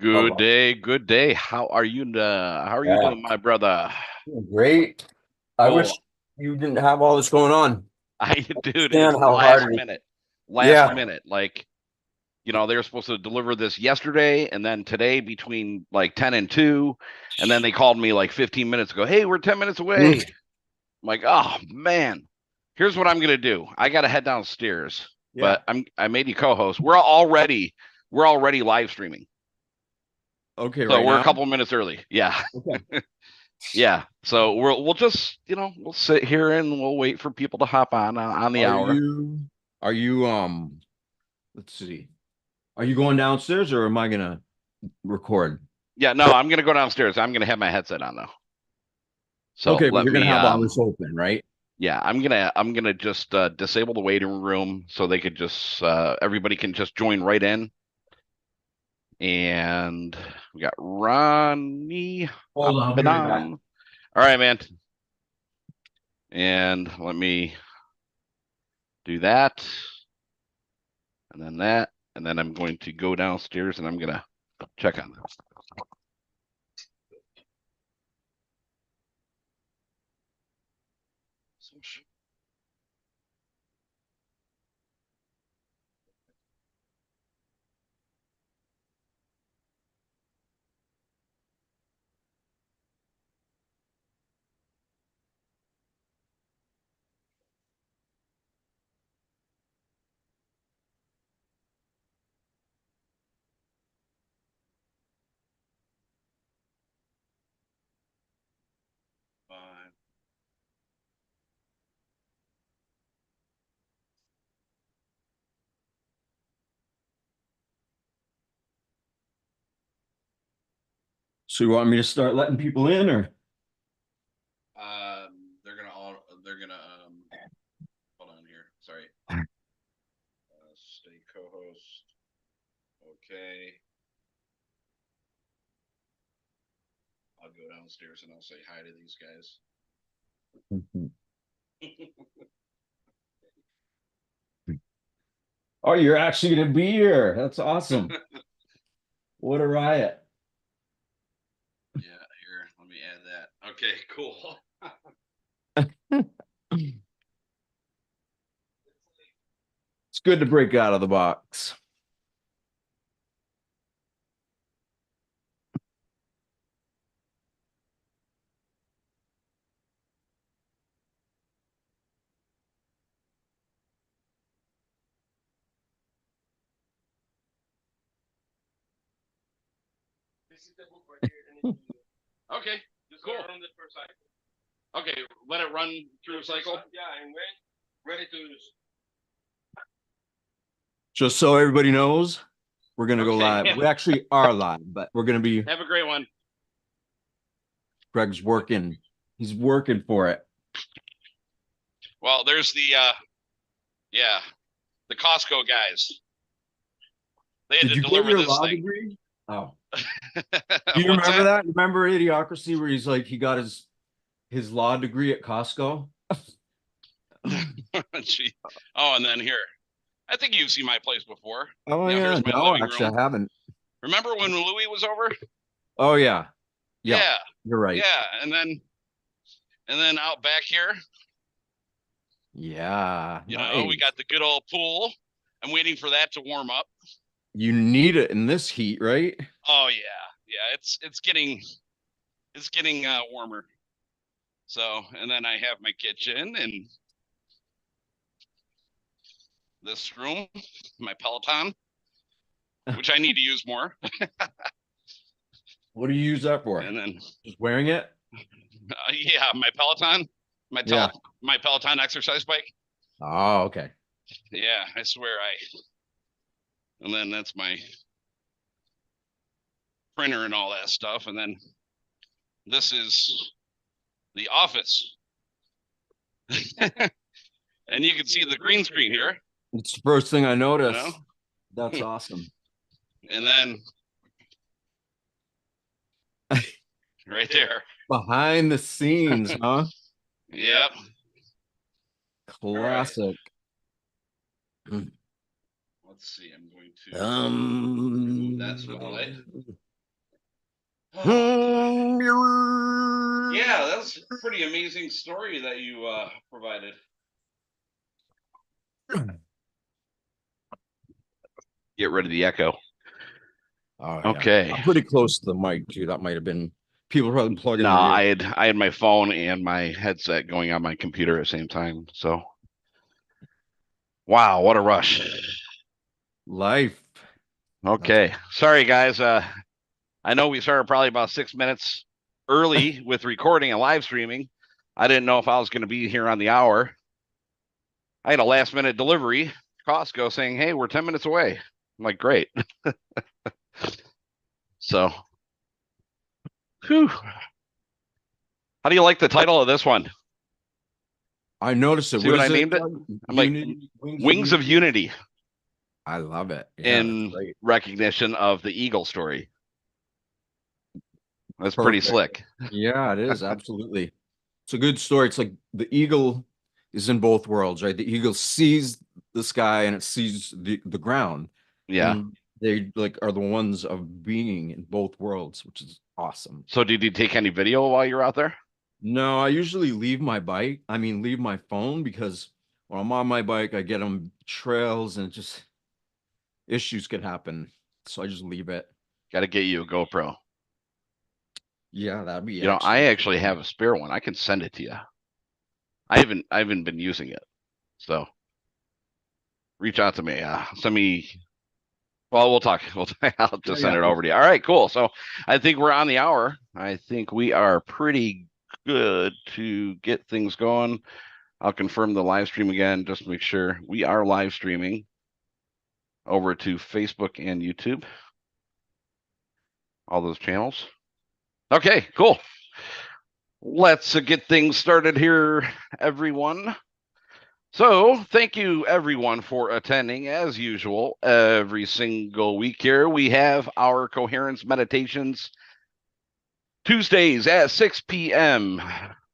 Good day, good day. How are you Yeah, doing, my brother? great. I wish Cool. you didn't have all this going on. Dude, it's Understand how hard last it is. minute. Last Yeah. minute. Like, they were supposed to deliver this yesterday and then today between like 10 and 2. And then they called me like 15 minutes ago. Hey, we're 10 minutes away. Mm. I'm like, oh man. Here's what I'm gonna do. I gotta head downstairs, Yeah. but I made you co-host. We're already live streaming. Okay, So right we're a now. couple minutes early. Yeah. Okay. Yeah, so we'll just we'll sit here and we'll wait for people to hop on the Are hour. you are you let's see. Are you going downstairs or am I gonna record? Yeah, no, I'm gonna go downstairs. I'm gonna have my headset on though. So Okay, but let you're gonna me have all this open, right? yeah, I'm gonna just disable the waiting room so they could just everybody can just join right in. And we got Ronnie Hold on, I'll be hopping right back. on. All right, man. And let me do that, and then that, and then I'm going to go downstairs and I'm gonna check on that. So you want me to start letting people in or They're gonna hold on here. Sorry. Stay co-host. Okay. I'll go downstairs and I'll say hi to these guys. Oh, you're actually gonna be here. That's awesome. What a riot. Yeah, here, let me add that. Okay, cool. It's good to break out of the box. Okay, cool. Okay, let it run through a cycle. Just so everybody knows, we're gonna go Okay, live. We actually are live, but we're gonna be have a great one. Greg's working. He's working for it. Well, there's yeah, the Costco guys. They had Did to you get deliver your this law thing. degree? Oh. Do you What's remember that? that? Remember Idiocracy where he's like he got his law degree at Costco? Gee. Oh, and then here, I think you've seen my place before. Oh yeah, Here's my no, living actually room. I haven't. Remember when Louis was over? Oh yeah. Yeah, Yeah, you're right. yeah, and then out back here, Yeah, we nice. got the good old pool. I'm waiting for that to warm up. You need it in this heat, right? Oh yeah, yeah. It's getting warmer. So, and then I have my kitchen and this room, my Peloton, which I need to use more. What do you use that for? And then, Just wearing it? yeah, my Peloton, Yeah. my Peloton exercise bike. Oh, okay. Yeah, I swear and then that's my printer and all that stuff. And then this is the office. And you can see the green screen here, It's the first thing I you know, noticed. That's awesome. and then right there. Behind the scenes, huh? Yep. All right. Classic. Let's see. I'm going to remove that spotlight. Yeah, that's a pretty amazing story that you provided. Get rid of the echo. Oh yeah, Okay. I'm pretty close to the mic too. That might have been people probably plugging No, their ear. I had my phone and my headset going on my computer at the same time. So wow, what a rush. Life. That's Okay. Sorry guys. I know we started probably about 6 minutes early with recording and live streaming. I didn't know if I was going to be here on the hour. I had a last minute delivery, Costco saying, "Hey, we're 10 minutes away." I'm like, "Great." So, whew. How do you like the title of this one? I noticed it. See What what I is it? named it? I'm like Unity, wings of Wings of unity. Unity I love it. Yeah, that's in great. recognition of the Eagle story. That's pretty Perfect. slick. Yeah, it is. Absolutely. It's a good story. It's like the eagle is in both worlds, right? The eagle sees the sky and it sees the ground, Yeah. and they like are the ones of being in both worlds, which is awesome. So, did you take any video while you were out there? No, I usually leave my bike. I mean, leave my phone because when I'm on my bike, I get on trails and just issues could happen. So I just leave it. Got to get you a GoPro. Yeah, that'd be I actually actually have a spare one. I can send it to you. I haven't been using it. So, reach out to me. Send me. Well, we'll talk. I'll yeah, just send yeah. it over to you. All right, cool. So I think we're on the hour. I think we are pretty good to get things going. I'll confirm the live stream again, just to make sure we are live streaming over to Facebook and YouTube, all those channels. Okay, cool. Let's get things started here, everyone. So, thank you everyone for attending. As usual, every single week here, we have our Coherence Meditations Tuesdays at 6 p.m.,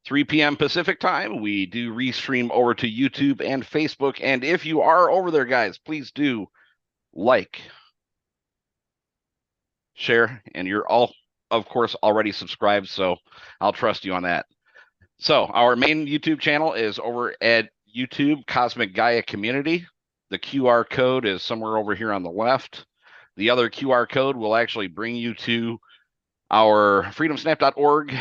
3 p.m. Pacific time. We do restream over to YouTube and Facebook. And if you are over there, guys, please do like, share, and you're all, of course, already subscribed. So I'll trust you on that. So our main YouTube channel is over at YouTube Cosmic Gaia Community. The QR code is somewhere over here on the left. The other QR code will actually bring you to our freedomsnap.org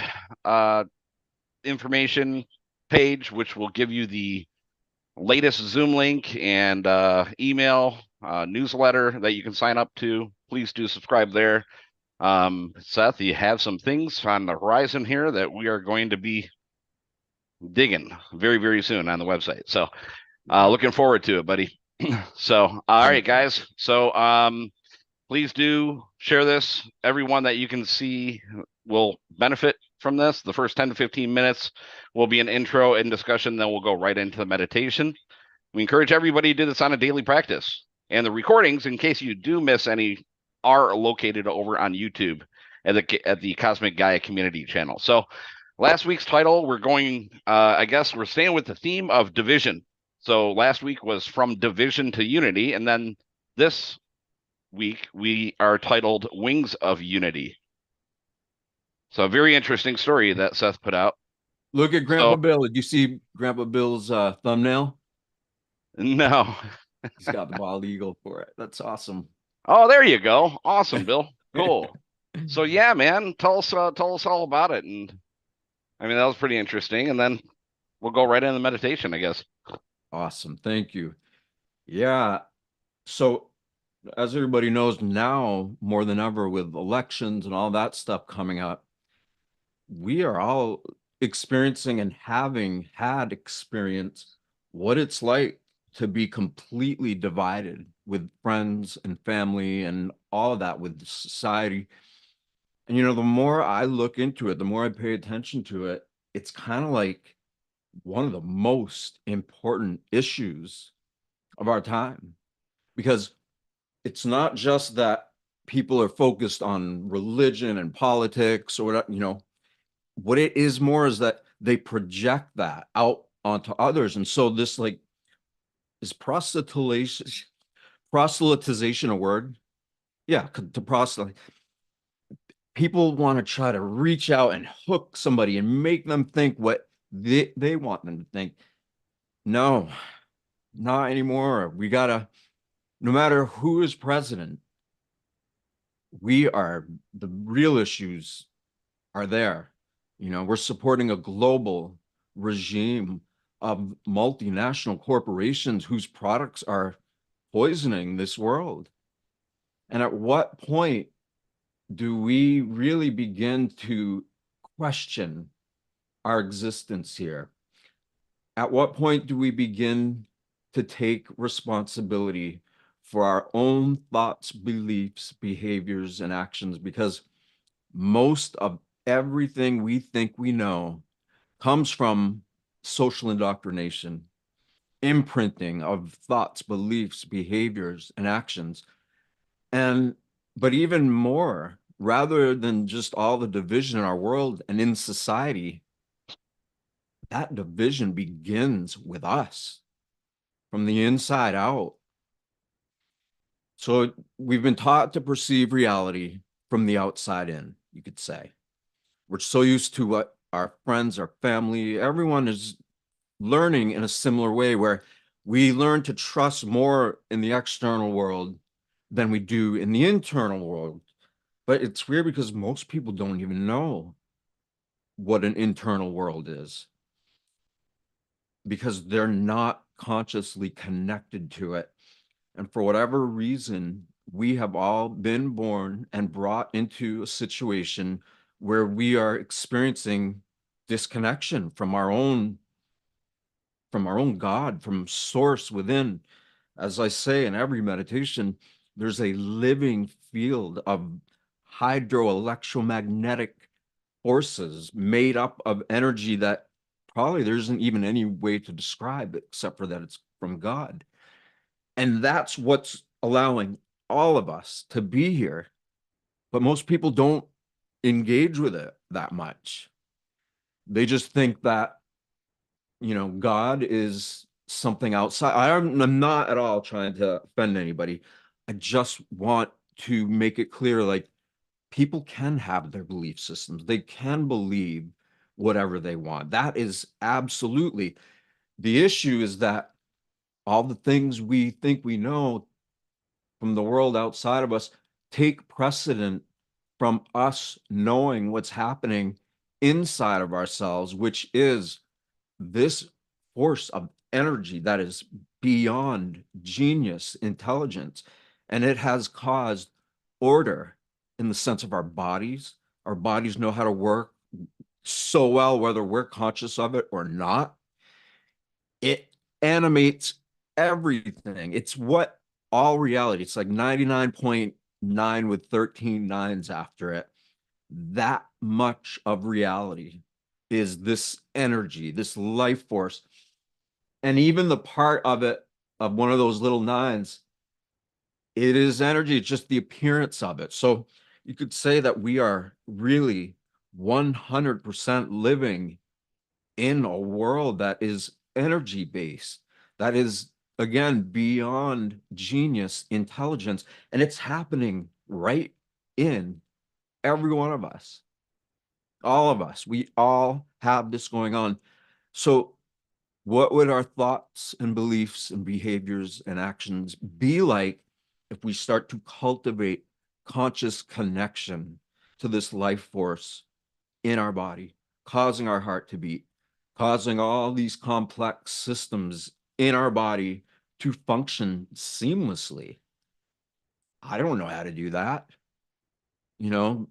information page, which will give you the latest Zoom link and email newsletter that you can sign up to. Please do subscribe there. Seth, you have some things on the horizon here that we are going to be digging very, very soon on the website. So Yeah. looking forward to it, buddy. So, all right, Thank you. guys. So please do share this. Everyone that you can see will benefit from this. The first 10 to 15 minutes will be an intro and discussion. Then we'll go right into the meditation. We encourage everybody to do this on a daily practice. And the recordings, in case you do miss any, are located over on YouTube at the Cosmic Gaia Community channel. So last week's title, we're going, I guess we're staying with the theme of division. So last week was From Division to Unity. And then this week, we are titled Wings of Unity. So a very interesting story that Seth put out. Look at Grandpa So, Bill. Did you see Grandpa Bill's thumbnail? no. He's got the bald eagle for it. That's awesome. Oh, there you go. Awesome, Bill. Cool. So yeah, man, tell us all about it. And I mean, that was pretty interesting. And then we'll go right into the meditation, I guess. Awesome. Thank you. Yeah. So, as everybody knows now, more than ever, with elections and all that stuff coming up, we are all experiencing and having had experience what it's like to be completely divided with friends and family and all of that with society. And the more I look into it, the more I pay attention to it, it's kind of like one of the most important issues of our time, because it's not just that people are focused on religion and politics or whatever. What it is more is that they project that out onto others. And so this like is proselytization a word? Yeah, to proselyte. people want to try to reach out and hook somebody and make them think what they want them to think. No, not anymore. We gotta, no matter who is president, the real issues are there. We're supporting a global regime of multinational corporations whose products are poisoning this world. And at what point do we really begin to question our existence here? At what point do we begin to take responsibility for our own thoughts, beliefs, behaviors, and actions? Because most of everything we think we know comes from social indoctrination, imprinting of thoughts, beliefs, behaviors, and actions. And, but even more, rather than just all the division in our world and in society, that division begins with us from the inside out. So we've been taught to perceive reality from the outside in, you could say. We're so used to what our friends, our family, everyone is learning in a similar way, where we learn to trust more in the external world than we do in the internal world. But it's weird because most people don't even know what an internal world is, because they're not consciously connected to it. And for whatever reason, we have all been born and brought into a situation where we are experiencing disconnection from our own God, from source within. As I say in every meditation, there's a living field of hydroelectromagnetic forces made up of energy that probably there isn't even any way to describe it except for that it's from God. And that's what's allowing all of us to be here. But most people don't engage with it that much. They just think that, God is something outside. I'm not at all trying to offend anybody. I just want to make it clear, like, people can have their belief systems. They can believe whatever they want. That is absolutely the issue, is that all the things we think we know from the world outside of us take precedent from us knowing what's happening inside of ourselves, which is this force of energy that is beyond genius intelligence. And it has caused order in the sense of our bodies. Our bodies know how to work so well, whether we're conscious of it or not. It animates everything. It's what all reality, it's like 99.9 with 13 nines after it. That much of reality is this energy, this life force. And even the part of it, of one of those little nines, it is energy. It's just the appearance of it. So you could say that we are really 100% living in a world that is energy based, that is, again, beyond genius intelligence. And it's happening right in every one of us, all of us. We all have this going on. So what would our thoughts and beliefs and behaviors and actions be like if we start to cultivate conscious connection to this life force in our body, causing our heart to beat, causing all these complex systems in our body to function seamlessly? I don't know how to do that. You know,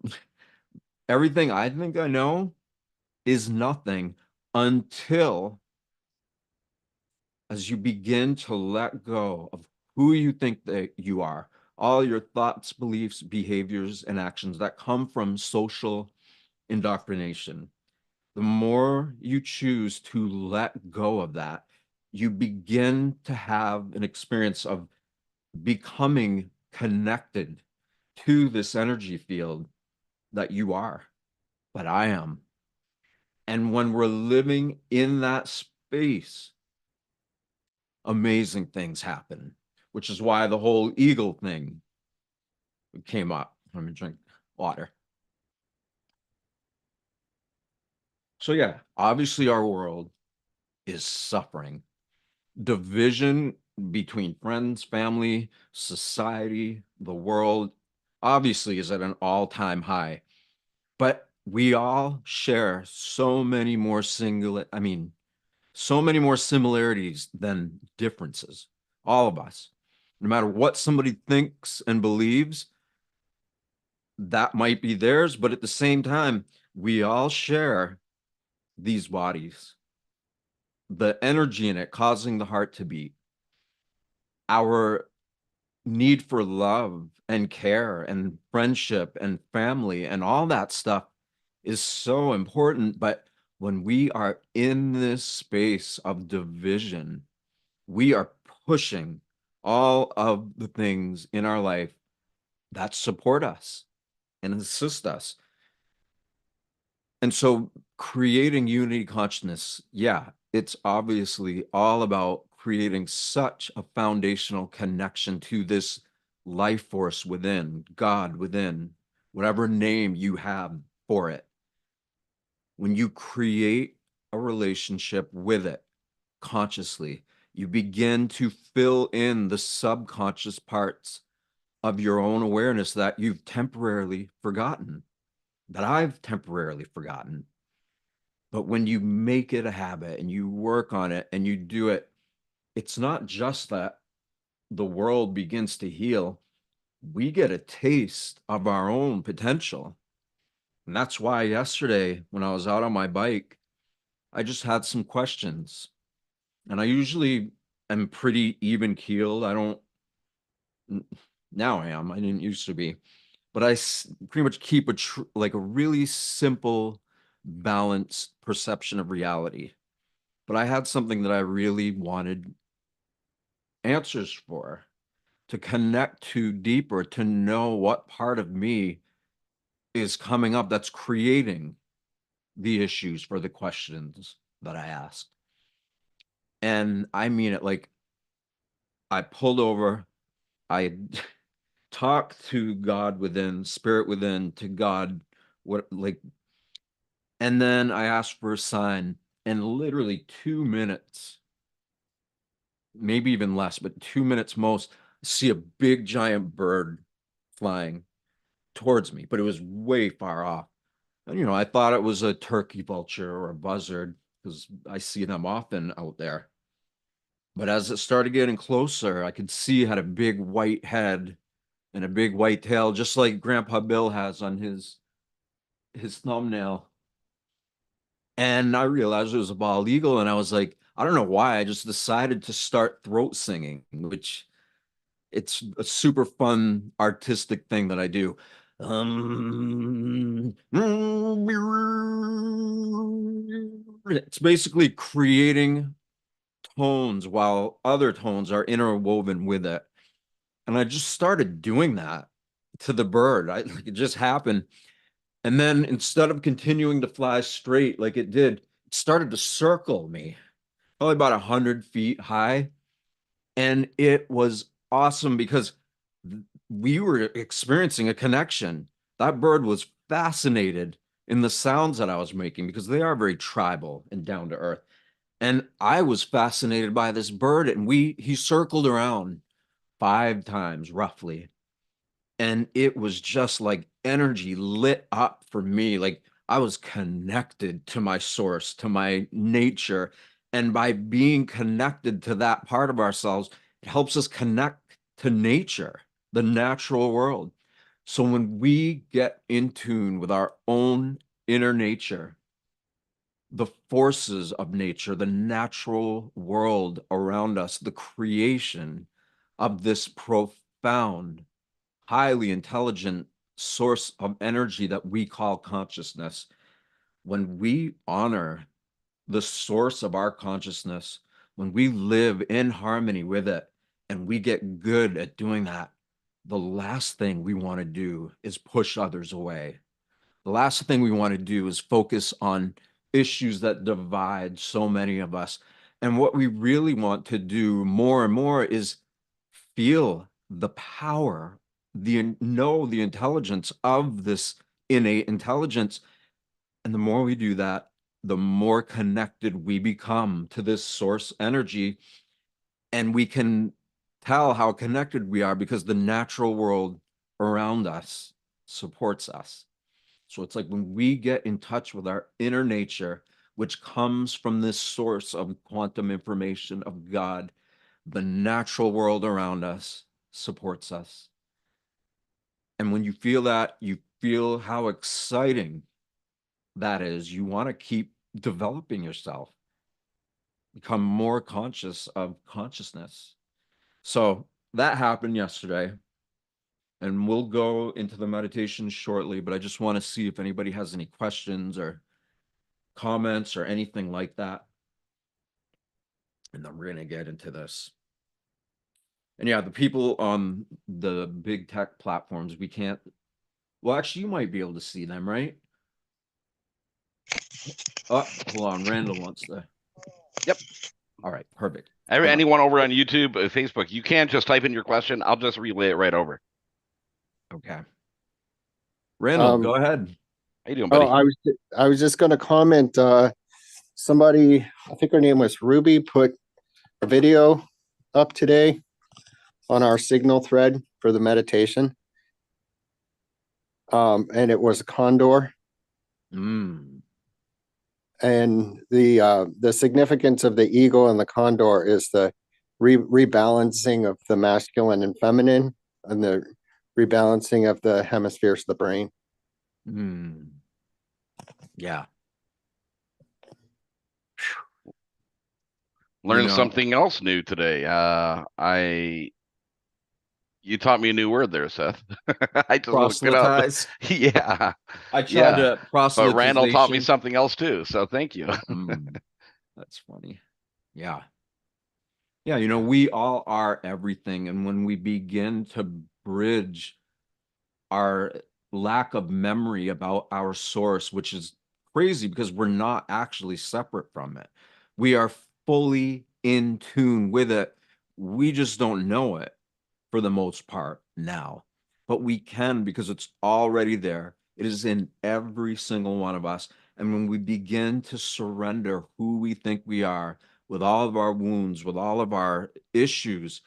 everything I think I know is nothing until, as you begin to let go of who you think that you are, all your thoughts, beliefs, behaviors, and actions that come from social indoctrination, the more you choose to let go of that, you begin to have an experience of becoming connected to this energy field that you are, that I am. And when we're living in that space, amazing things happen, which is why the whole eagle thing came up. Let me drink water. So yeah, obviously our world is suffering. Division between friends, family, society, the world obviously is at an all-time high. But we all share so many more so many more similarities than differences. All of us. No matter what somebody thinks and believes, that might be theirs, but at the same time, we all share these bodies, the energy in it causing the heart to beat, our need for love and care and friendship and family and all that stuff is so important. But when we are in this space of division, we are pushing all of the things in our life that support us and assist us. And so creating unity consciousness, yeah, it's obviously all about creating such a foundational connection to this life force within, God within, whatever name you have for it. When you create a relationship with it consciously, you begin to fill in the subconscious parts of your own awareness that you've temporarily forgotten, that I've temporarily forgotten. But when you make it a habit and you work on it and you do it, it's not just that the world begins to heal. We get a taste of our own potential. And that's why yesterday, when I was out on my bike, I just had some questions. And I usually am pretty even keeled. I don't, now I am. I didn't used to be. But pretty much keep like a really simple, balanced perception of reality. But I had something that I really wanted answers for, to connect to deeper, to know what part of me is coming up that's creating the issues for the questions that I asked. And I mean it, like I pulled over, I talked to God within, spirit within, to God, what like, and then I asked for a sign, and literally 2 minutes, maybe even less, but 2 minutes most, see a big giant bird flying towards me, but it was way far off. And, I thought it was a turkey vulture or a buzzard because I see them often out there. But as it started getting closer, I could see it had a big white head and a big white tail, just like Grandpa Bill has on his thumbnail. And I realized it was a bald eagle, and I was like, I don't know why, I just decided to start throat singing, which it's a super fun artistic thing that I do. It's basically creating tones while other tones are interwoven with it. And I just started doing that to the bird. Like it just happened. And then instead of continuing to fly straight like it did, it started to circle me, probably about 100 feet high. And it was awesome because we were experiencing a connection. That bird was fascinated in the sounds that I was making because they are very tribal and down to earth. And I was fascinated by this bird, and he circled around 5 times roughly, and it was just like energy lit up for me. Like I was connected to my source, to my nature. And by being connected to that part of ourselves, it helps us connect to nature, the natural world. So when we get in tune with our own inner nature, the forces of nature, the natural world around us, the creation of this profound, highly intelligent source of energy that we call consciousness, when we honor the source of our consciousness, when we live in harmony with it, and we get good at doing that, the last thing we want to do is push others away. The last thing we want to do is focus on issues that divide so many of us. And what we really want to do more and more is feel the power, know the intelligence of this innate intelligence. And the more we do that, the more connected we become to this source energy. And we can tell how connected we are because the natural world around us supports us. So it's like when we get in touch with our inner nature, which comes from this source of quantum information of God, the natural world around us supports us. And when you feel that, you feel how exciting that is. You want to keep developing yourself, become more conscious of consciousness. So that happened yesterday, and we'll go into the meditation shortly, but I just want to see if anybody has any questions or comments or anything like that. And then we're going to get into this. And yeah, the people on the big tech platforms, we can't, well, actually, you might be able to see them, right? Oh, hold on. Randall wants to. Yep. All right, perfect. Hold on. Anyone over on YouTube, Facebook, you can just type in your question. I'll just relay it right over. Okay. Randall, Um, go ahead. How you doing, oh, buddy? I was just going to comment. Somebody, I think her name was Ruby, put a video up today on our Signal thread for the meditation, and it was a condor. Mm. And the significance of the eagle and the condor is the rebalancing of the masculine and feminine, and the rebalancing of the hemispheres of the brain. Mm. Yeah. Learned something else new today. You taught me a new word there, Seth. I just looked it up. Proselytize. Yeah. I tried Yeah. to But Randall taught me proselytization. something else too. So thank you. That's funny. Yeah. Yeah, you know, we all are everything. And when we begin to bridge our lack of memory about our source, which is crazy because we're not actually separate from it, we are fully in tune with it. We just don't know it for the most part now, but we can because it's already there. It is in every single one of us. And when we begin to surrender who we think we are, with all of our wounds, with all of our issues,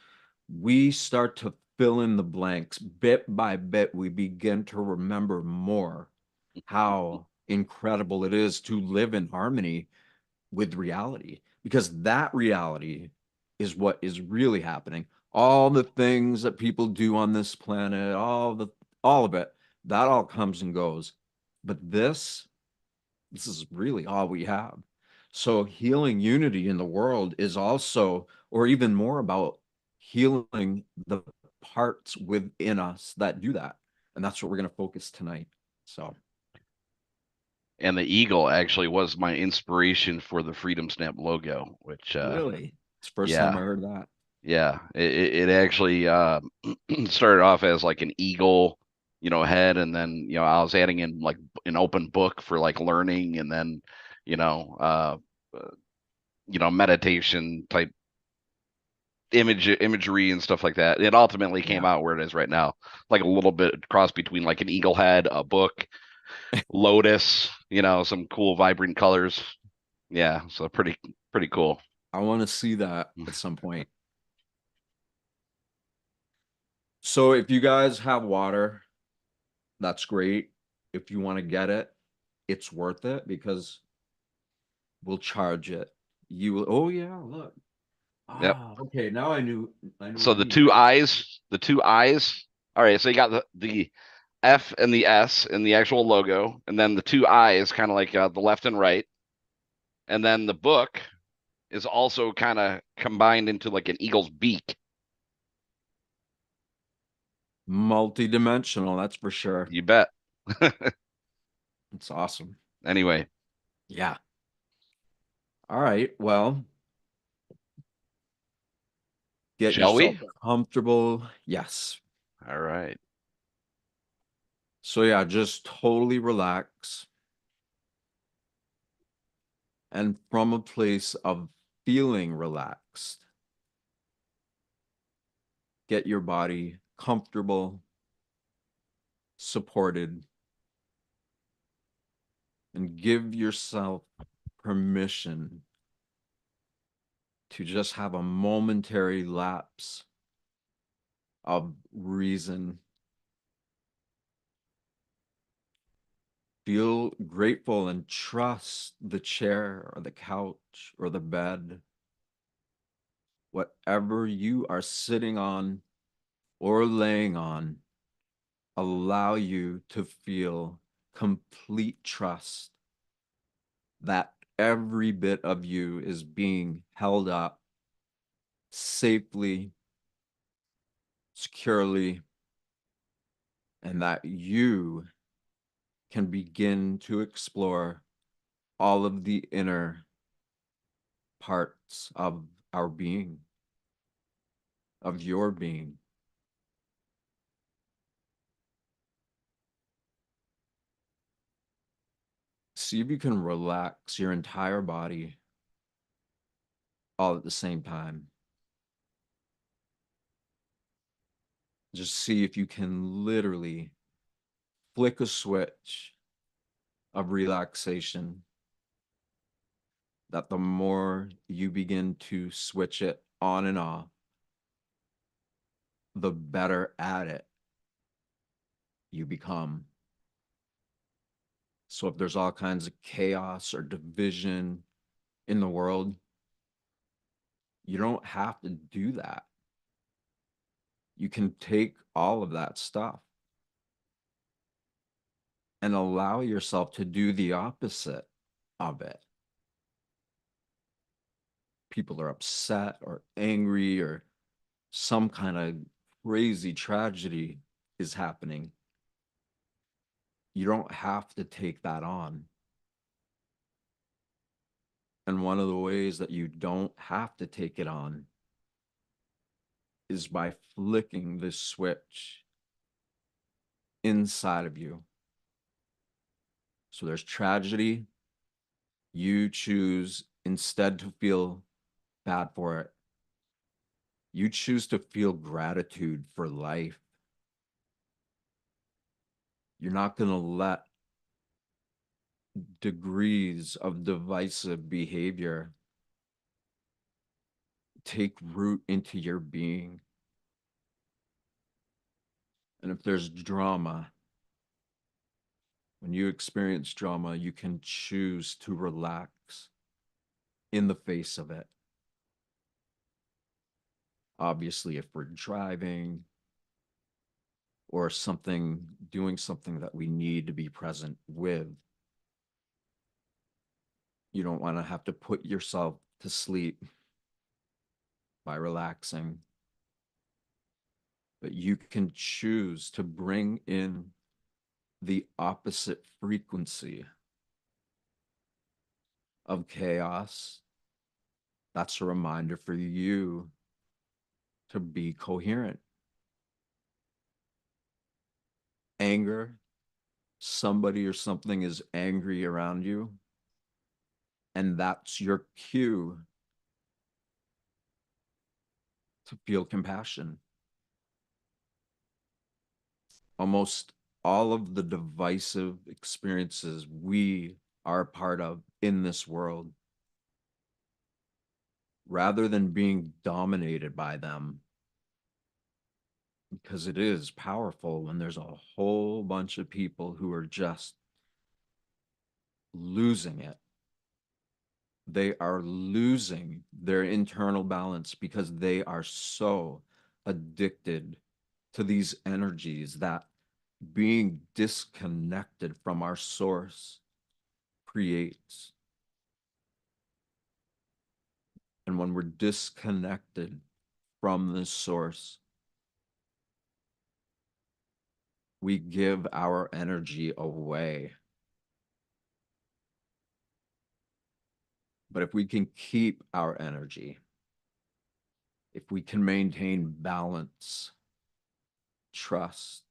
we start to fill in the blanks. Bit by bit, we begin to remember more how incredible it is to live in harmony with reality, because that reality is what is really happening. All the things that people do on this planet, all of it, that all comes and goes. But this is really all we have. So healing unity in the world is also, or even more, about healing the parts within us that do that. And that's what we're going to focus tonight. So And the eagle actually was my inspiration for the Freedom Stamp logo, which really, it's the first time I yeah. heard that. Yeah, it actually started off as like an eagle, head, and then I was adding in like an open book for like learning, and then you know uh, meditation type imagery and stuff like that. It ultimately came Yeah. out where it is right now, like a little bit cross between like an eagle head, a book, lotus, some cool vibrant colors. Yeah, so pretty cool. I want to see that at some point. So if you guys have water, that's great. If you want to get it, it's worth it because we'll charge it. You will, oh yeah, look. Yep. Ah, okay. Now I know So what you mean. the two eyes. All right, so you got the F and the S in the actual logo, and then the two eyes, kind of like the left and right, and then the book is also kind of combined into like an eagle's beak. Multi-dimensional, that's for sure. You bet. It's awesome. Anyway, Yeah. All right. Well, get shall yourself we? comfortable. Yes. All right. So yeah, just totally relax. And from a place of feeling relaxed, get your body comfortable, supported, and give yourself permission to just have a momentary lapse of reason. Feel grateful and trust the chair or the couch or the bed, whatever you are sitting on or laying on, allow you to feel complete trust that every bit of you is being held up safely, securely, and that you can begin to explore all of the inner parts of our being, of your being. See if you can relax your entire body all at the same time. Just see if you can literally flick a switch of relaxation, that the more you begin to switch it on and off, the better at it you become. So if there's all kinds of chaos or division in the world, you don't have to do that. You can take all of that stuff and allow yourself to do the opposite of it. People are upset or angry or some kind of crazy tragedy is happening. You don't have to take that on. And one of the ways that you don't have to take it on is by flicking this switch inside of you. So there's tragedy. You choose instead to feel bad for it. You choose to feel gratitude for life. You're not going to let degrees of divisive behavior take root into your being. And if there's drama, when you experience drama, you can choose to relax in the face of it. Obviously, if we're driving or doing something that we need to be present with, you don't want to have to put yourself to sleep by relaxing. But you can choose to bring in the opposite frequency of chaos. That's a reminder for you to be coherent. Anger, somebody or something is angry around you, and that's your cue to feel compassion. Almost all of the divisive experiences we are a part of in this world, rather than being dominated by them, because it is powerful when there's a whole bunch of people who are just losing it. They are losing their internal balance because they are so addicted to these energies that being disconnected from our source creates. And when we're disconnected from this source, we give our energy away. But if we can keep our energy, if we can maintain balance, trust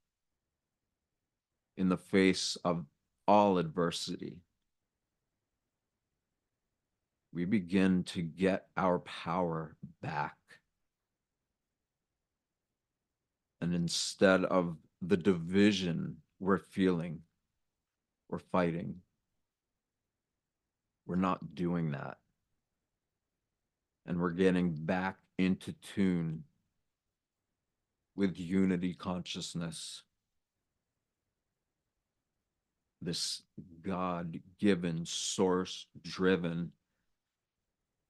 in the face of all adversity, we begin to get our power back. And instead of the division we're feeling, we're fighting, We're not doing that. And we're getting back into tune with unity consciousness, this God-given, source-driven,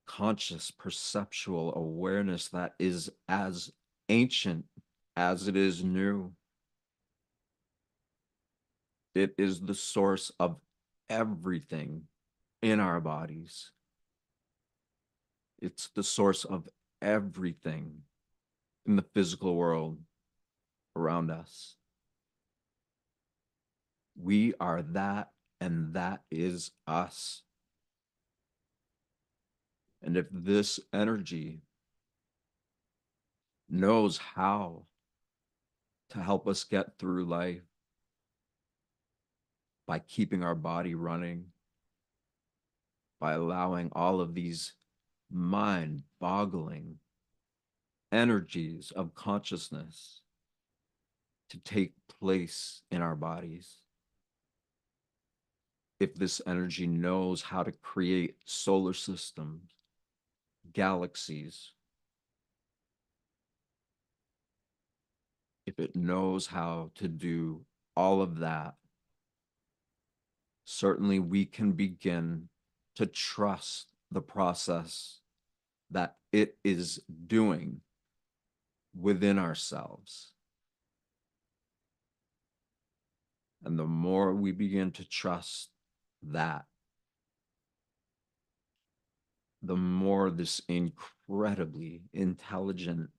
conscious, perceptual awareness that is as ancient as it is new. It is the source of everything in our bodies. It's the source of everything in the physical world around us. We are that, and that is us. And if this energy knows how to help us get through life by keeping our body running, by allowing all of these mind-boggling energies of consciousness to take place in our bodies. If this energy knows how to create solar systems, galaxies, if it knows how to do all of that, certainly we can begin to trust the process that it is doing within ourselves. And the more we begin to trust that, the more this incredibly intelligent,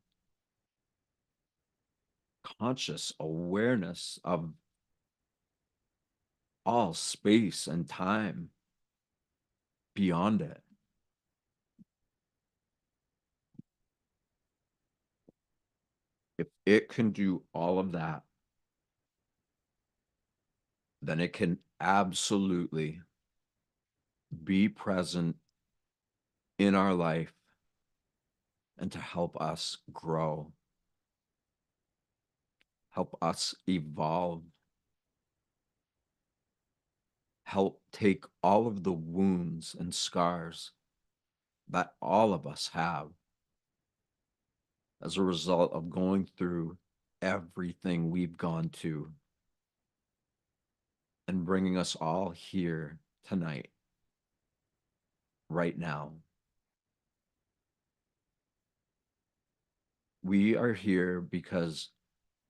conscious awareness of all space and time beyond it. If it can do all of that, then it can absolutely be present in our life and to help us grow, help us evolve, help take all of the wounds and scars that all of us have as a result of going through everything we've gone to and bringing us all here tonight, right now. We are here because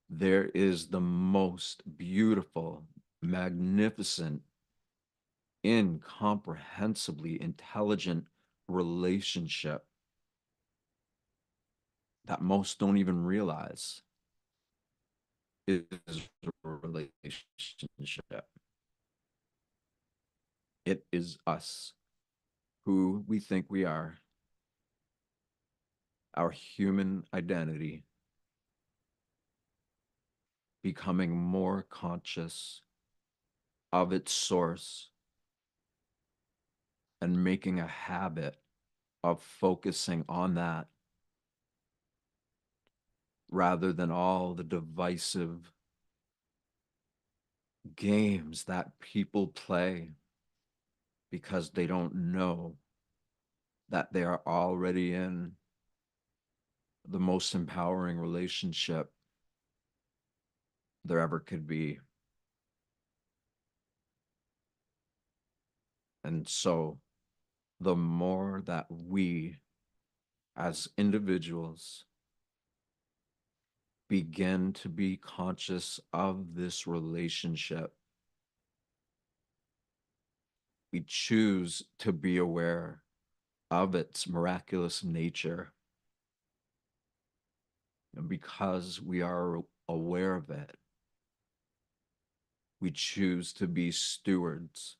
there is the most beautiful, magnificent, incomprehensibly intelligent relationship that most don't even realize is a relationship. It is us, who we think we are, our human identity, becoming more conscious of its source and making a habit of focusing on that rather than all the divisive games that people play because they don't know that they are already in the most empowering relationship there ever could be. And so the more that we as individuals begin to be conscious of this relationship, we choose to be aware of its miraculous nature. And because we are aware of it, we choose to be stewards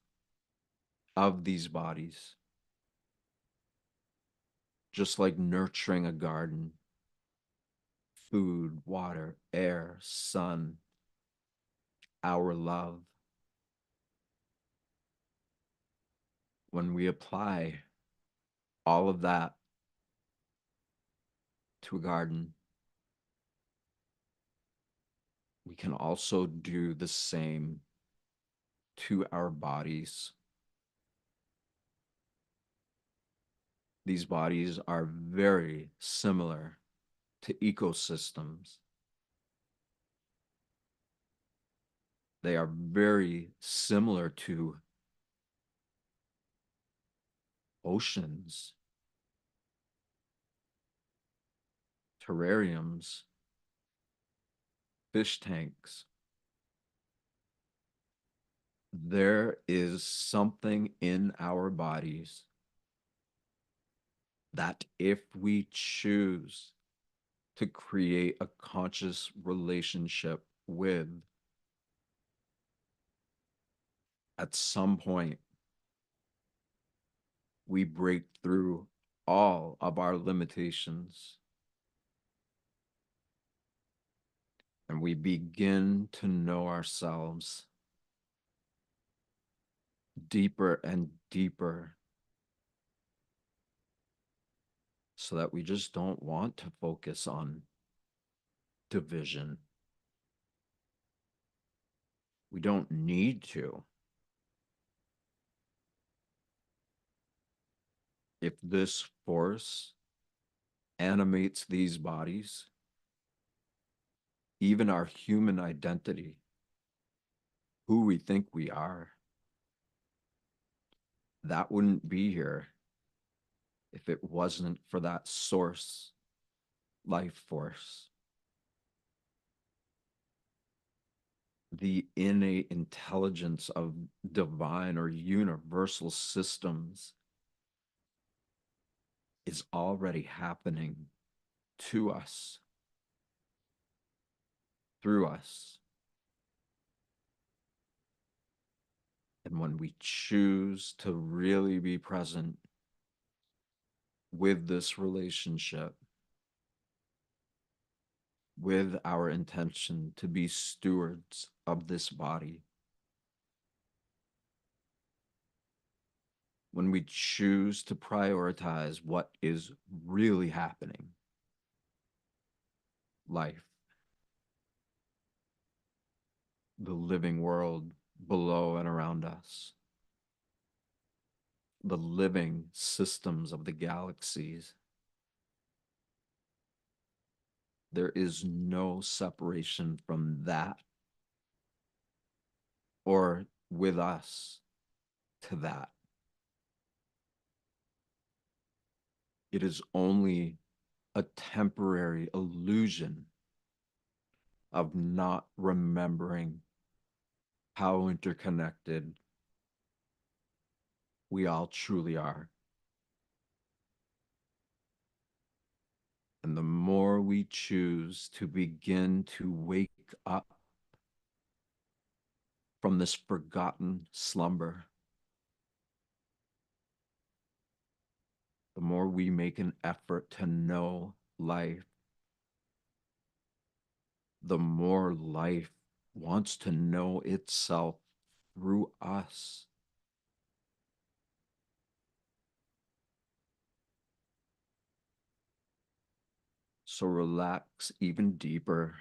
of these bodies, just like nurturing a garden, food, water, air, sun, our love. When we apply all of that to a garden, we can also do the same to our bodies. These bodies are very similar to ecosystems. They are very similar to oceans, terrariums, fish tanks. There is something in our bodies that, if we choose to create a conscious relationship with, at some point, we break through all of our limitations and we begin to know ourselves deeper and deeper, so that we just don't want to focus on division. We don't need to. If this force animates these bodies, even our human identity, who we think we are, that wouldn't be here if it wasn't for that source life force. The innate intelligence of divine or universal systems is already happening to us, through us. And when we choose to really be present with this relationship, with our intention to be stewards of this body, when we choose to prioritize what is really happening, life, the living world below and around us, the living systems of the galaxies, there is no separation from that or with us to that. It is only a temporary illusion of not remembering how interconnected we all truly are. And the more we choose to begin to wake up from this forgotten slumber, the more we make an effort to know life, the more life wants to know itself through us. So relax even deeper.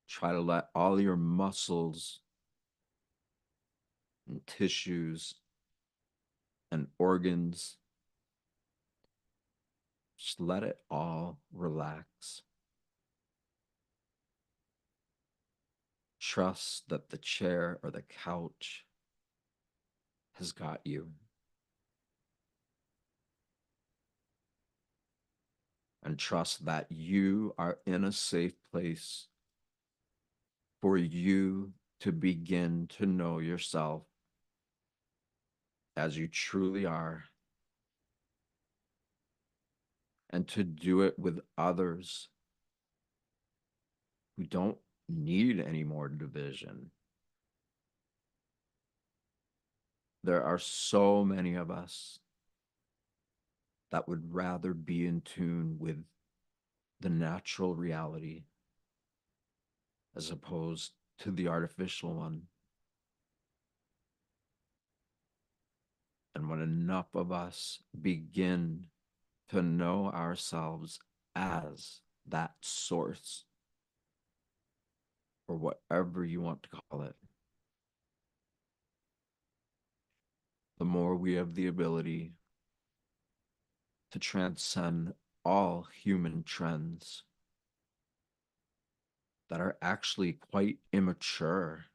Try to let all your muscles and tissues and organs, just let it all relax. Trust that the chair or the couch has got you. And trust that you are in a safe place for you to begin to know yourself as you truly are, and to do it with others who don't need any more division. There are so many of us that would rather be in tune with the natural reality as opposed to the artificial one. And when enough of us begin to know ourselves as that source, or whatever you want to call it, the more we have the ability to transcend all human trends that are actually quite immature,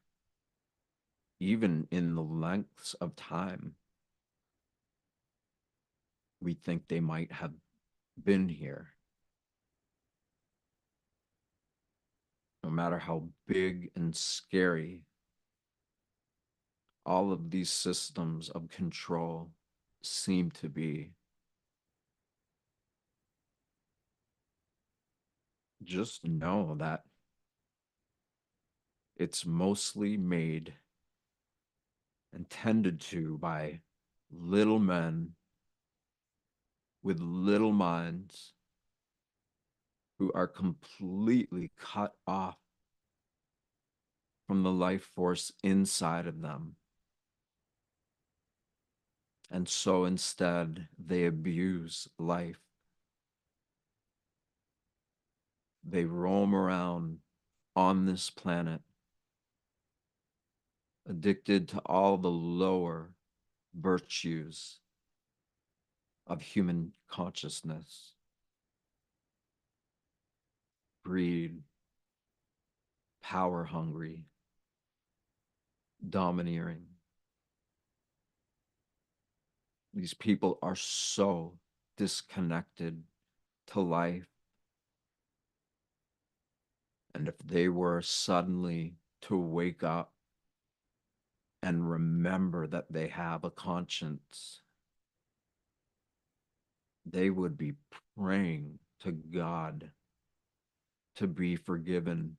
even in the lengths of time we think they might have been here. No matter how big and scary all of these systems of control seem to be, just know that it's mostly made and tended to by little men with little minds who are completely cut off from the life force inside of them. And so instead, they abuse life. They roam around on this planet, addicted to all the lower virtues of human consciousness: greed, power hungry, domineering. These people are so disconnected to life. And if they were suddenly to wake up and remember that they have a conscience, they would be praying to God to be forgiven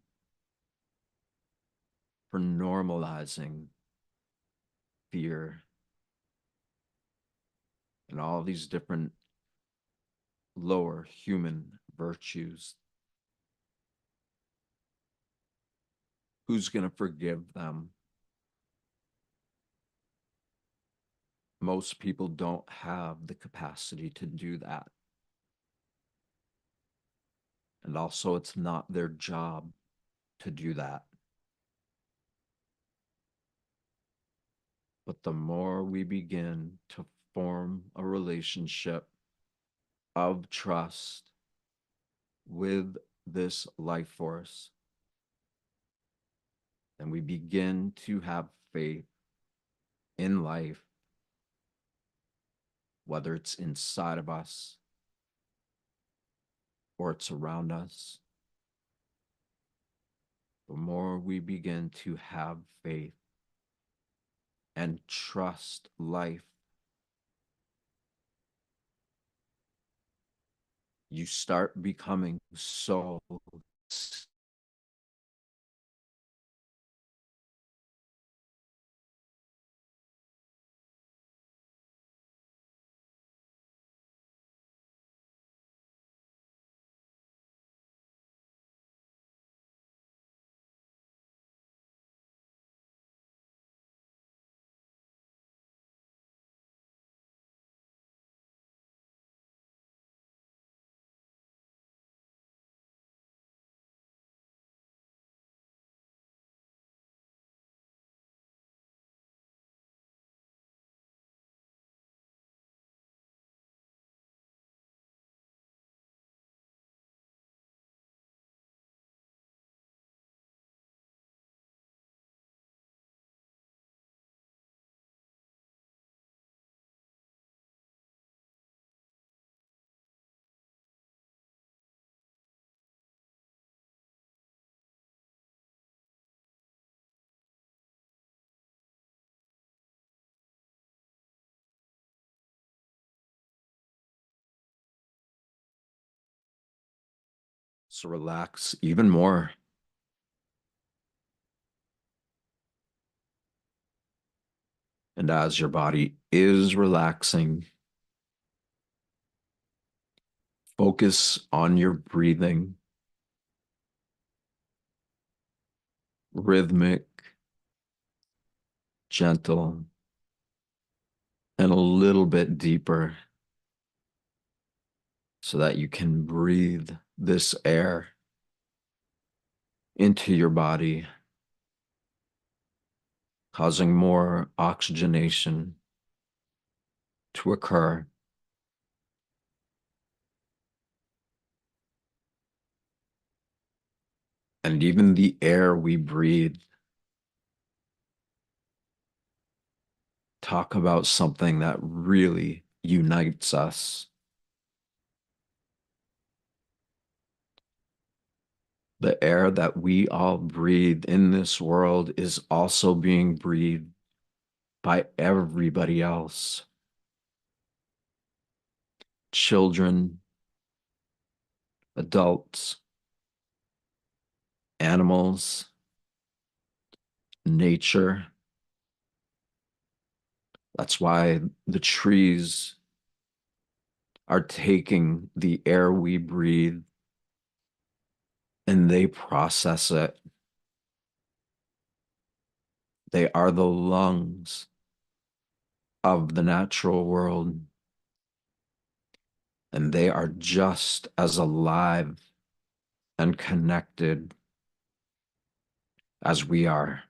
for normalizing fear and all these different lower human virtues. Who's going to forgive them? Most people don't have the capacity to do that. And also, it's not their job to do that. But the more we begin to form a relationship of trust with this life force, and we begin to have faith in life, whether it's inside of us or it's around us, the more we begin to have faith and trust life, you start becoming so relax even more. And as your body is relaxing, focus on your breathing. Rhythmic, gentle, and a little bit deeper, so that you can breathe this air into your body, causing more oxygenation to occur. And even the air we breathe. Talk about something that really unites us. The air that we all breathe in this world is also being breathed by everybody else. Children, adults, animals, nature. That's why the trees are taking the air we breathe and they process it. They are the lungs of the natural world, and they are just as alive and connected as we are.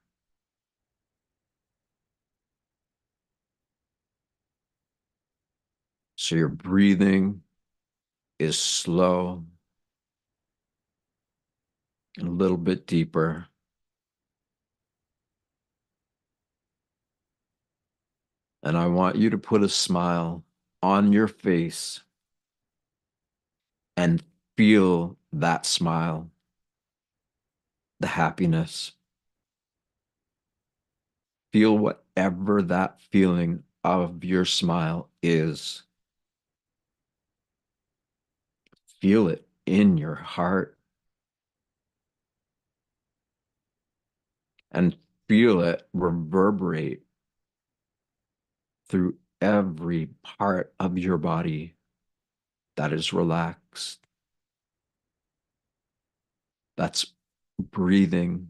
So your breathing is slow and a little bit deeper. And I want you to put a smile on your face and feel that smile, the happiness. Feel whatever that feeling of your smile is. Feel it in your heart and feel it reverberate through every part of your body that is relaxed, that's breathing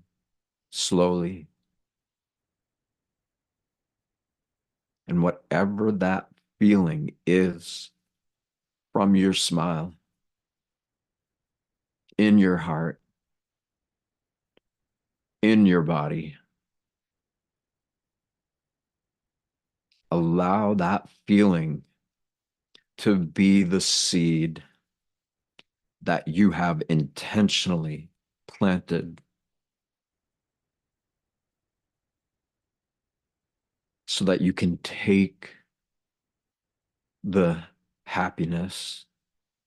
slowly. And whatever that feeling is from your smile, in your heart, in your body, allow that feeling to be the seed that you have intentionally planted so that you can take the happiness,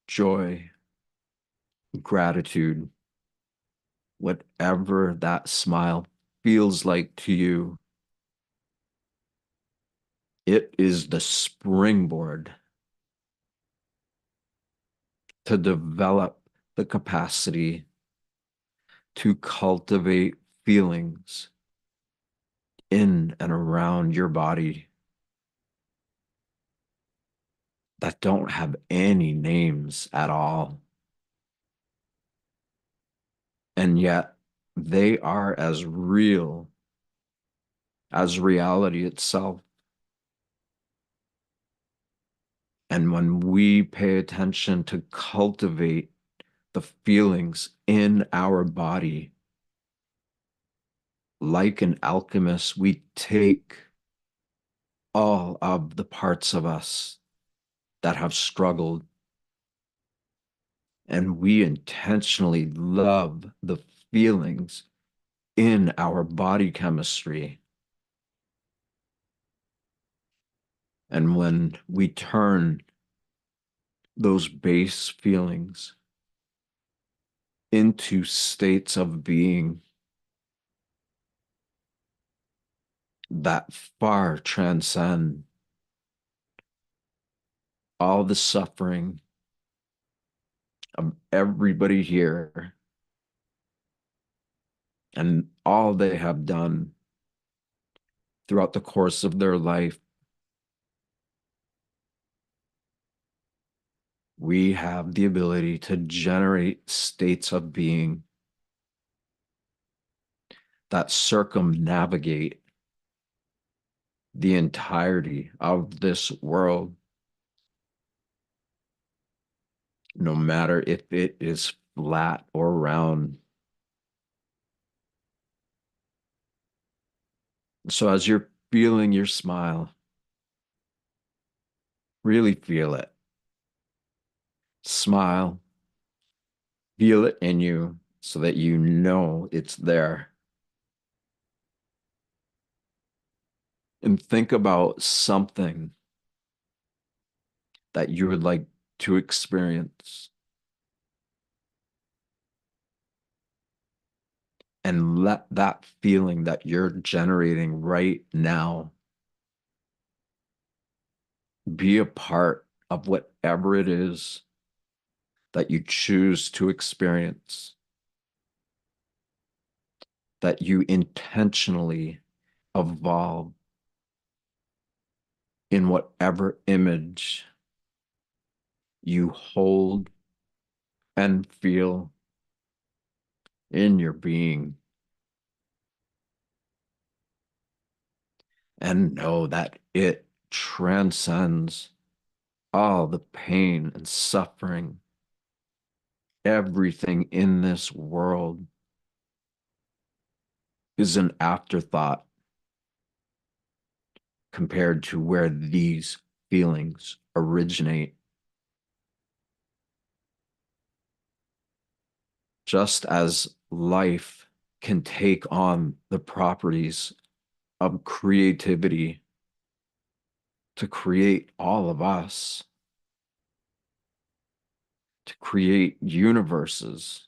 joy, gratitude, whatever that smile feels like to you. It is the springboard to develop the capacity to cultivate feelings in and around your body that don't have any names at all. And yet they are as real as reality itself. And when we pay attention to cultivate the feelings in our body, like an alchemist, we take all of the parts of us that have struggled and we intentionally love the feelings in our body chemistry. And when we turn those base feelings into states of being that far transcend all the suffering of everybody here and all they have done throughout the course of their life, we have the ability to generate states of being that circumnavigate the entirety of this world, no matter if it is flat or round. So as you're feeling your smile, Really feel it. Smile. Feel it in you so that you know it's there. And think about something that you would like to experience. And let that feeling that you're generating right now be a part of whatever it is that you choose to experience, that you intentionally evolve in whatever image you hold and feel in your being. And know that it transcends all the pain and suffering. Everything in this world is an afterthought compared to where these feelings originate. Just as life can take on the properties of creativity to create all of us, to create universes.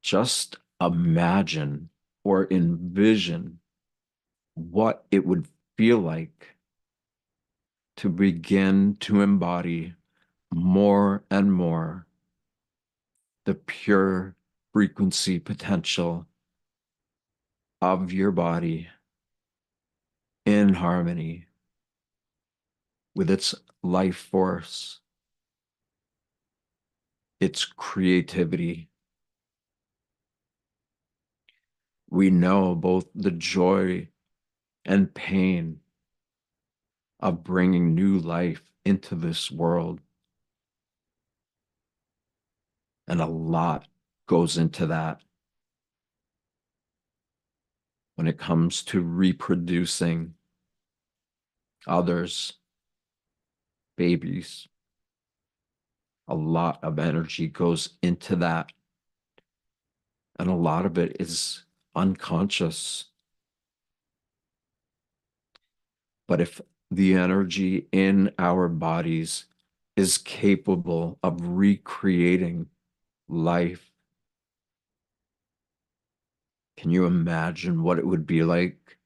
Just imagine or envision what it would feel like to begin to embody more and more the pure frequency potential of your body in harmony with its life force, its creativity. We know both the joy and pain of bringing new life into this world. And a lot goes into that when it comes to reproducing others, babies. A lot of energy goes into that. And a lot of it is unconscious. But if the energy in our bodies is capable of recreating life, can you imagine what it would be like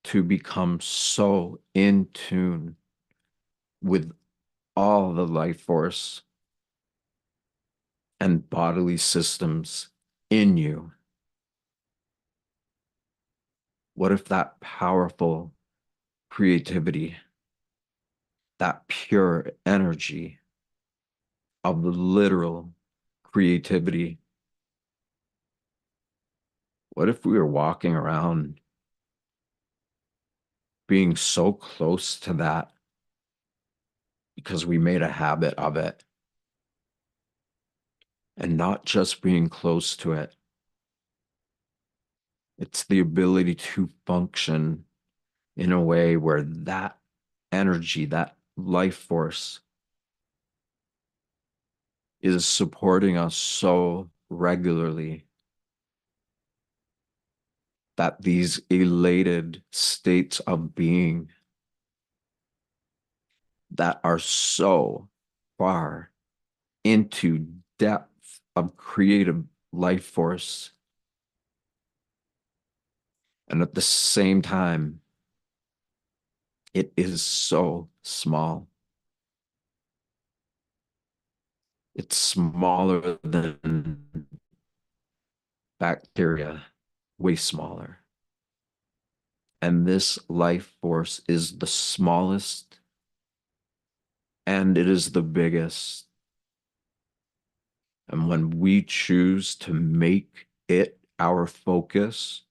to become so in tune with all the life force and bodily systems in you? What if that powerful creativity, that pure energy of the literal creativity, what if we were walking around being so close to that because we made a habit of it, and not just being close to it? It's the ability to function in a way where that energy, that life force is supporting us so regularly that these elated states of being that are so far into depth of creative life force, and at the same time it is so small. It's smaller than bacteria, way smaller. And this life force is the smallest and it is the biggest. And when we choose to make it our focus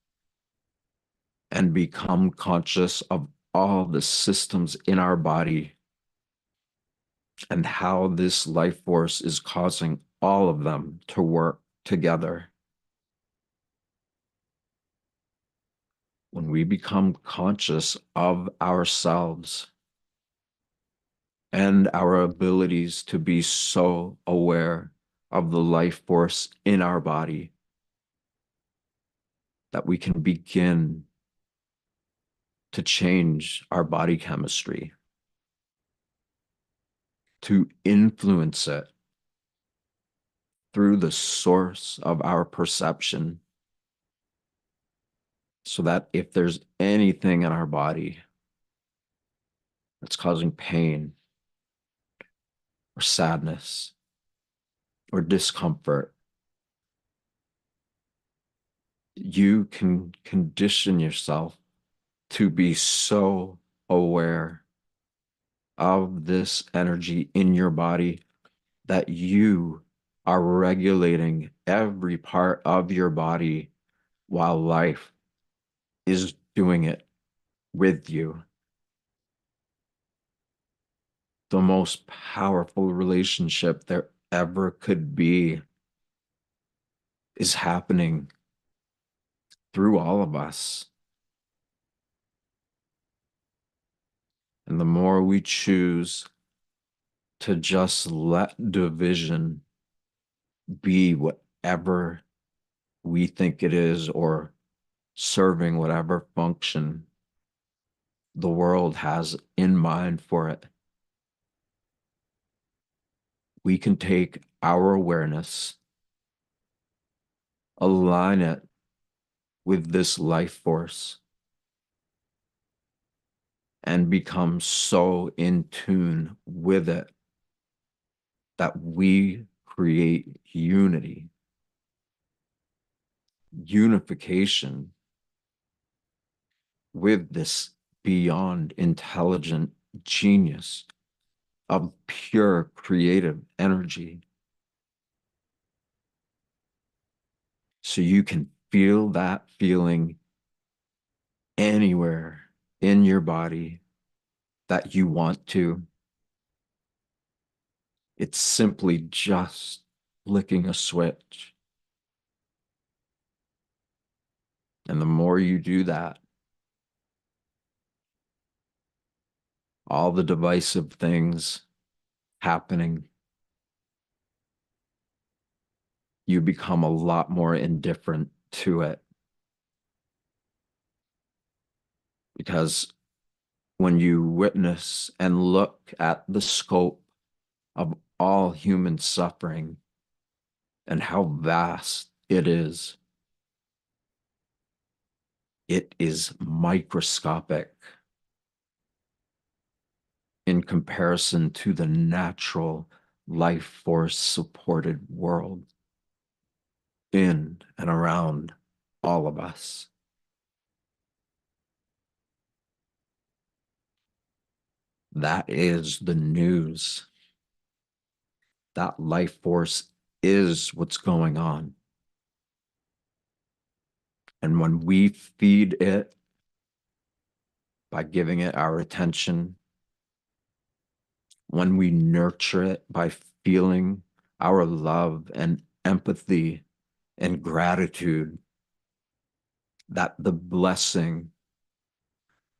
and become conscious of all the systems in our body and how this life force is causing all of them to work together, when we become conscious of ourselves and our abilities to be so aware of the life force in our body, that we can begin to change our body chemistry, to influence it through the source of our perception, so that if there's anything in our body that's causing pain or sadness or discomfort, you can condition yourself to be so aware of this energy in your body that you are regulating every part of your body while life is doing it with you. The most powerful relationship there ever could be is happening through all of us. And the more we choose to just let division be whatever we think it is, or serving whatever function the world has in mind for it, we can take our awareness, align it with this life force, and become so in tune with it that we create unity, unification with this beyond intelligent genius of pure creative energy. So you can feel that feeling anywhere in your body that you want to. It's simply just flicking a switch. And the more you do that, all the divisive things happening, you become a lot more indifferent to it. Because when you witness and look at the scope of all human suffering and how vast it is microscopic in comparison to the natural life force supported world in and around all of us. That is the news. That life force is what's going on. And when we feed it by giving it our attention, when we nurture it by feeling our love and empathy and gratitude, that the blessing,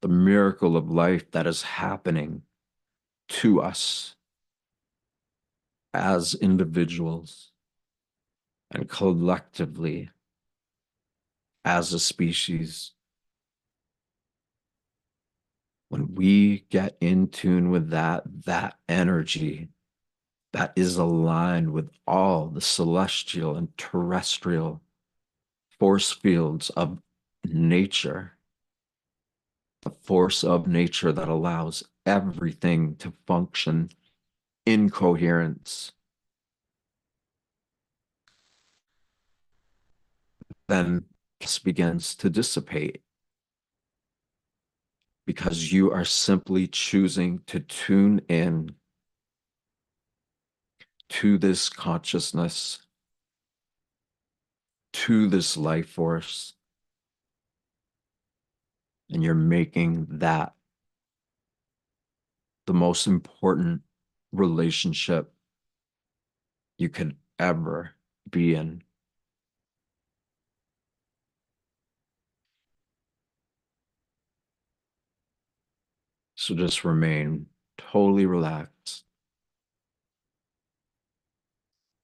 the miracle of life that is happening to us as individuals and collectively as a species, when we get in tune with that energy that is aligned with all the celestial and terrestrial force fields of nature, the force of nature that allows everything to function in coherence, then this begins to dissipate, because you are simply choosing to tune in to this consciousness, to this life force, and you're making that the most important relationship you could ever be in. So just remain totally relaxed.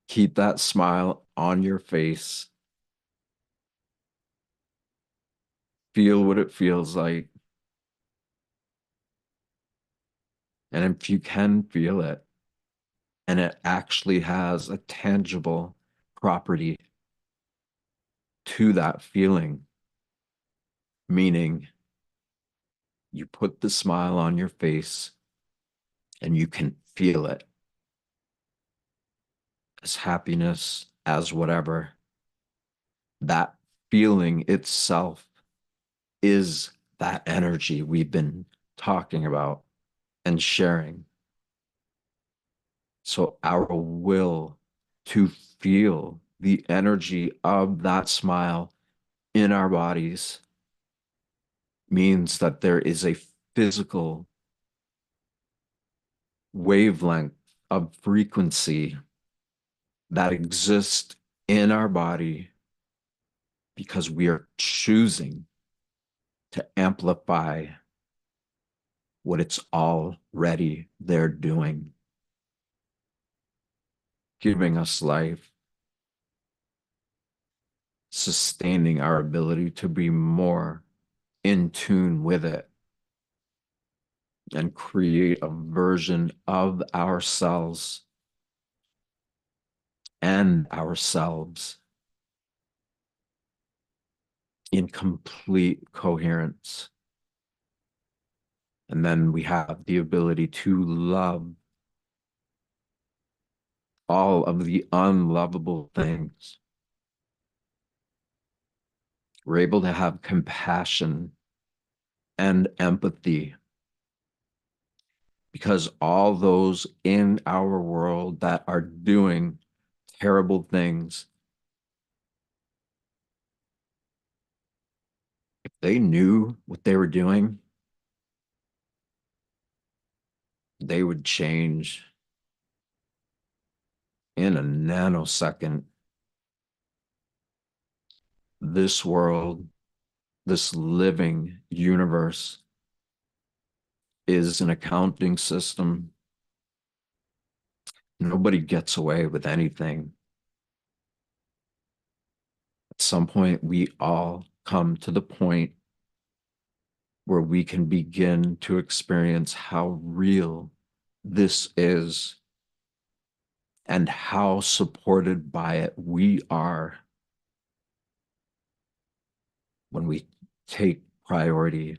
Keep that smile on your face. Feel what it feels like. And if you can feel it, and it actually has a tangible property to that feeling, meaning you put the smile on your face and you can feel it as happiness, as whatever. That feeling itself is that energy we've been talking about and sharing. So our will to feel the energy of that smile in our bodies means that there is a physical wavelength of frequency that exists in our body because we are choosing to amplify what it's already there doing, giving us life, sustaining our ability to be more in tune with it, and create a version of ourselves and ourselves in complete coherence. And then we have the ability to love all of the unlovable things. We're able to have compassion and empathy because all those in our world that are doing terrible things, if they knew what they were doing, they would change in a nanosecond. This world, this living universe, is an accounting system. Nobody gets away with anything. At some point, we all come to the point where we can begin to experience how real this is and how supported by it we are when we take priority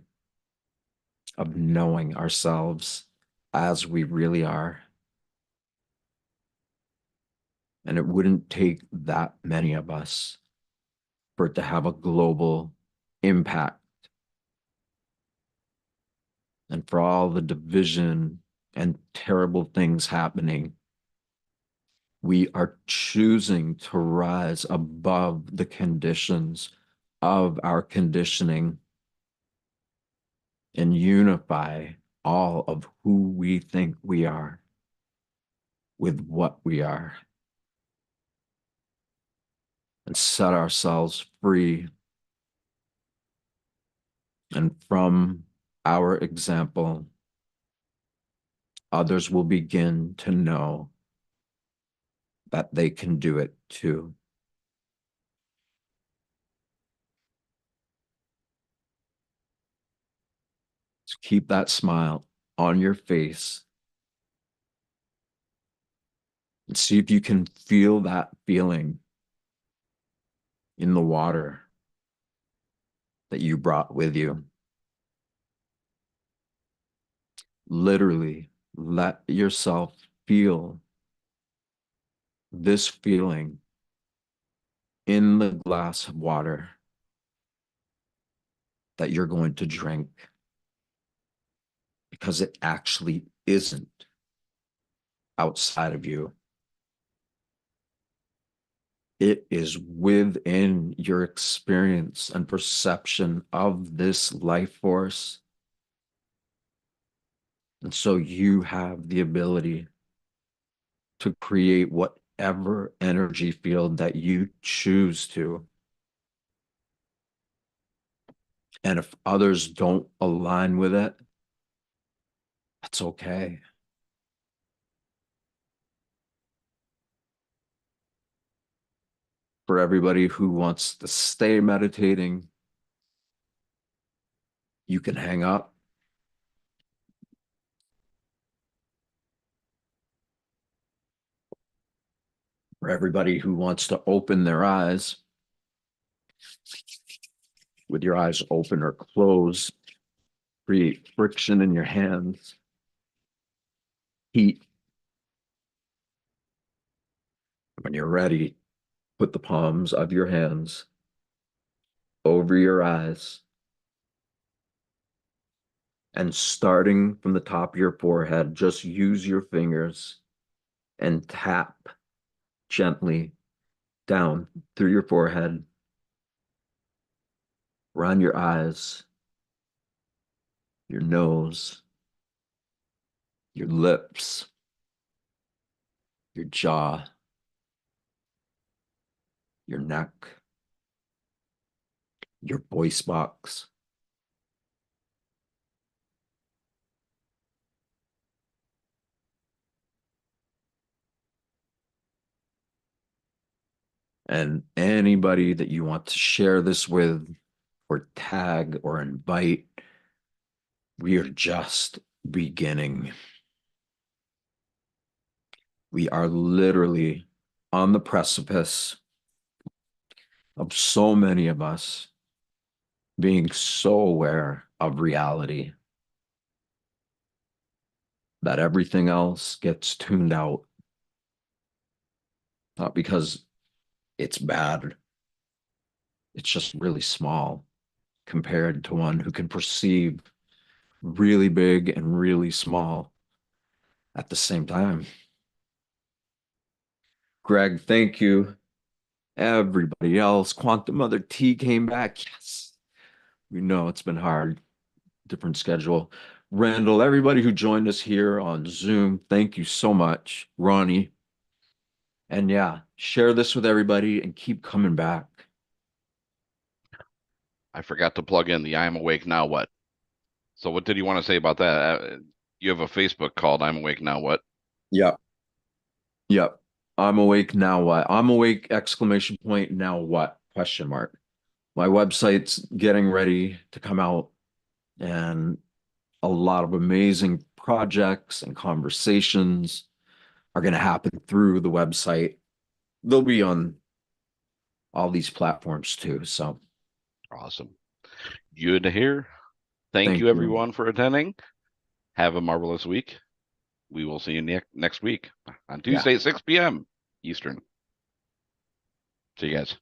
of knowing ourselves as we really are. And it wouldn't take that many of us for it to have a global impact. And for all the division and terrible things happening, we are choosing to rise above the conditions of our conditioning and unify all of who we think we are with what we are and set ourselves free. And from our example, others will begin to know that they can do it too. So keep that smile on your face and see if you can feel that feeling in the water that you brought with you. Literally, let yourself feel this feeling in the glass of water that you're going to drink, because it actually isn't outside of you. It is within your experience and perception of this life force. And so you have the ability to create whatever energy field that you choose to. And if others don't align with it, That's okay. For everybody who wants to stay meditating, you can hang up. For everybody who wants to open their eyes, with your eyes open or closed, create friction in your hands, heat. When you're ready, put the palms of your hands over your eyes, and starting from the top of your forehead, just use your fingers and tap gently down through your forehead, around your eyes, your nose, your lips, your jaw, your neck, your voice box. And anybody that you want to share this with, or tag, or invite, we are just beginning. We are literally on the precipice of so many of us being so aware of reality that everything else gets tuned out. Not because it's bad, it's just really small compared to one who can perceive really big and really small at the same time. Greg, thank you. Everybody else, Quantum Mother T came back. Yes. We know it's been hard, different schedule. Randall, everybody who joined us here on Zoom, thank you so much. Ronnie. And yeah, share this with everybody and keep coming back. I forgot to plug in the I'm Awake Now What. So what did you want to say about that? You have a Facebook called I'm Awake Now What? Yep. Yep. I'm awake now what? I'm awake exclamation point now what? Question mark. My website's getting ready to come out, and a lot of amazing projects and conversations are going to happen through the website. They'll be on all these platforms too. So Awesome. Good to hear. Thank thank you you. everyone for attending. Have a marvelous week. We will see you next week on Tuesday at 6 p.m. Eastern. See you guys.